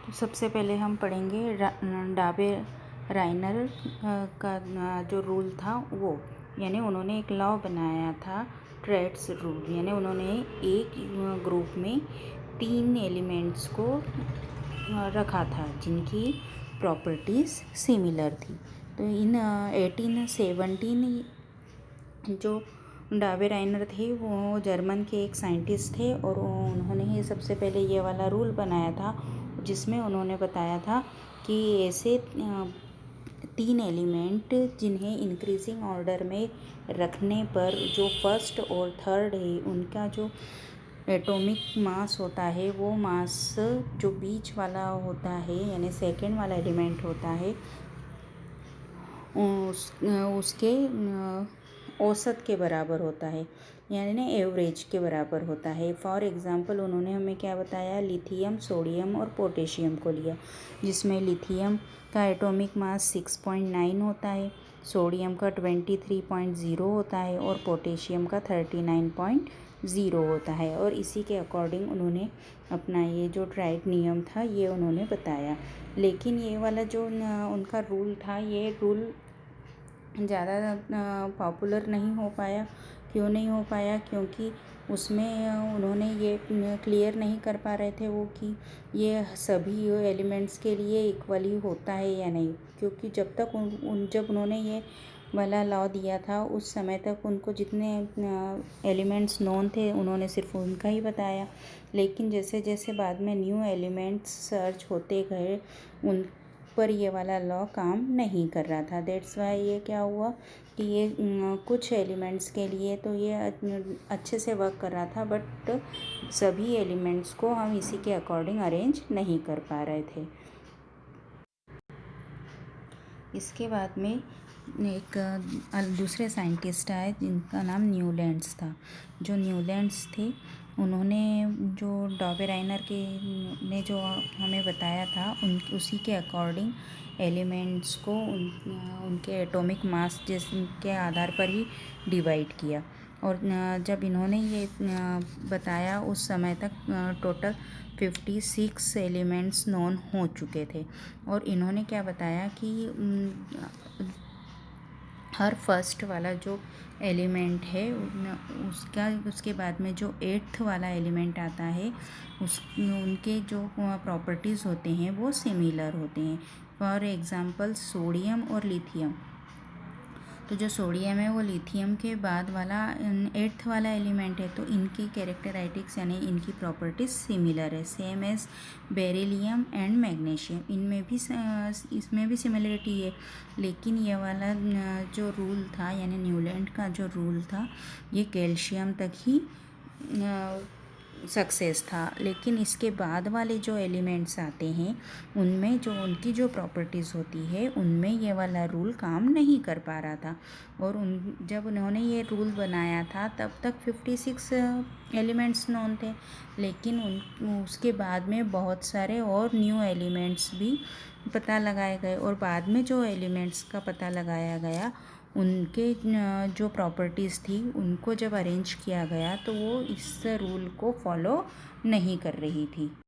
तो सबसे पहले हम पढ़ेंगे डाबे राइनर का जो रूल था वो, यानी उन्होंने एक लॉ बनाया था, ट्रेड्स रूल। यानी उन्होंने एक ग्रुप में 3 एलिमेंट्स को रखा था जिनकी प्रॉपर्टीज़ सिमिलर थी। तो इन 1817 जो डाबे राइनर थे वो जर्मन के एक साइंटिस्ट थे और उन्होंने ही सबसे पहले ये वाला रूल बनाया था, जिसमें उन्होंने बताया था कि ऐसे 3 एलिमेंट जिन्हें इंक्रीजिंग ऑर्डर में रखने पर जो फर्स्ट और थर्ड है उनका जो एटॉमिक मास होता है वो मास जो बीच वाला होता है यानी सेकेंड वाला एलिमेंट होता है उसके औसत के बराबर होता है, यानी ना एवरेज के बराबर होता है। फॉर एग्ज़ाम्पल उन्होंने हमें क्या बताया, लिथियम, सोडियम और पोटेशियम को लिया, जिसमें लिथियम का एटॉमिक मास 6.9 होता है, सोडियम का 23.0 होता है और पोटेशियम का 39.0 होता है। और इसी के अकॉर्डिंग उन्होंने अपना ये जो ट्राइड नियम था ये उन्होंने बताया। लेकिन ये वाला जो उनका रूल था, ये रूल ज़्यादा पॉपुलर नहीं हो पाया। क्यों नहीं हो पाया? क्योंकि उसमें उन्होंने ये क्लियर नहीं कर पा रहे थे वो कि ये सभी एलिमेंट्स के लिए इक्वली होता है या नहीं। क्योंकि जब तक जब उन्होंने ये वाला लॉ दिया था उस समय तक उनको जितने एलिमेंट्स नोन थे उन्होंने सिर्फ उनका ही बताया। लेकिन जैसे जैसे बाद में न्यू एलिमेंट्स सर्च होते गए उन पर ये वाला लॉ काम नहीं कर रहा था। दैट्स वाई ये क्या हुआ कि ये कुछ एलिमेंट्स के लिए तो ये अच्छे से वर्क कर रहा था, बट सभी एलिमेंट्स को हम इसी के अकॉर्डिंग अरेंज नहीं कर पा रहे थे। इसके बाद में एक दूसरे साइंटिस्ट आए जिनका नाम न्यूलैंड्स था। जो न्यूलैंड्स थे उन्होंने जो डाबे राइनर के ने जो हमें बताया था उसी के अकॉर्डिंग एलिमेंट्स को उनके एटॉमिक मास जिसके आधार पर ही डिवाइड किया। और जब इन्होंने ये बताया उस समय तक टोटल 56 एलिमेंट्स नोन हो चुके थे। और इन्होंने क्या बताया कि हर फर्स्ट वाला जो एलिमेंट है उसके बाद में जो 8th वाला एलिमेंट आता है उनके जो प्रॉपर्टीज़ होते हैं वो सिमिलर होते हैं। फॉर एग्ज़ाम्पल सोडियम और लिथियम। तो जो सोडियम है वो लिथियम के बाद वाला 8th वाला एलिमेंट है, तो इनकी कैरेक्टराइटिक्स यानी इनकी प्रॉपर्टीज सिमिलर है, same as beryllium and magnesium. इसमें भी सिमिलरिटी है। लेकिन ये वाला जो रूल था यानी न्यूलैंड का जो रूल था ये कैल्शियम तक ही सक्सेस था। लेकिन इसके बाद वाले जो एलिमेंट्स आते हैं उनमें जो उनकी जो प्रॉपर्टीज़ होती है उनमें ये वाला रूल काम नहीं कर पा रहा था। और जब उन्होंने ये रूल बनाया था तब तक 56 एलिमेंट्स नोन थे। लेकिन उसके बाद में बहुत सारे और न्यू एलिमेंट्स भी पता लगाए गए और बाद में जो एलिमेंट्स का पता लगाया गया उनके जो प्रॉपर्टीज़ थी उनको जब अरेंज किया गया तो वो इस रूल को फॉलो नहीं कर रही थी।